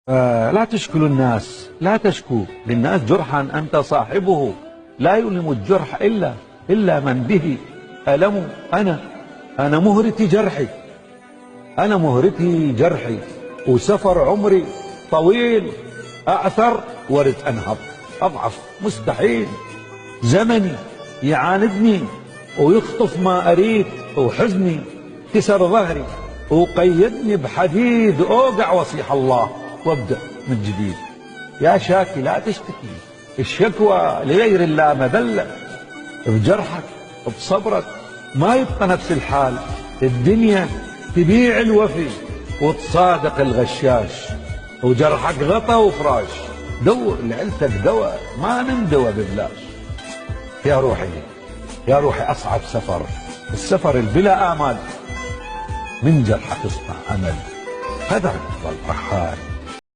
لا تشكلوا الناس، لا تشكو للناس جرحا أنت صاحبه، لا يؤلم الجرح إلا من به ألم. أنا مهرتي جرحي، أنا مهرتي جرحي، وسفر عمري طويل، أعثر ورد أنهض، أضعف مستحيل. زمني يعاندني ويخطف ما أريد، وحزني كسر ظهري وقيدني بحديد، أوقع وصيح الله وابدأ من جديد. يا شاكي لا تشتكي، الشكوى لغير الله مذلة، بجرحك بصبرك ما يبقى نفس الحال. الدنيا تبيع الوفي وتصادق الغشاش، وجرحك غطا وفراش، دور لعيلتك دواء ما نندوى ببلاش. يا روحي يا روحي أصعب سفر السفر البلا آمال، من جرحك اصنع أمل، خدعك ظل رحال.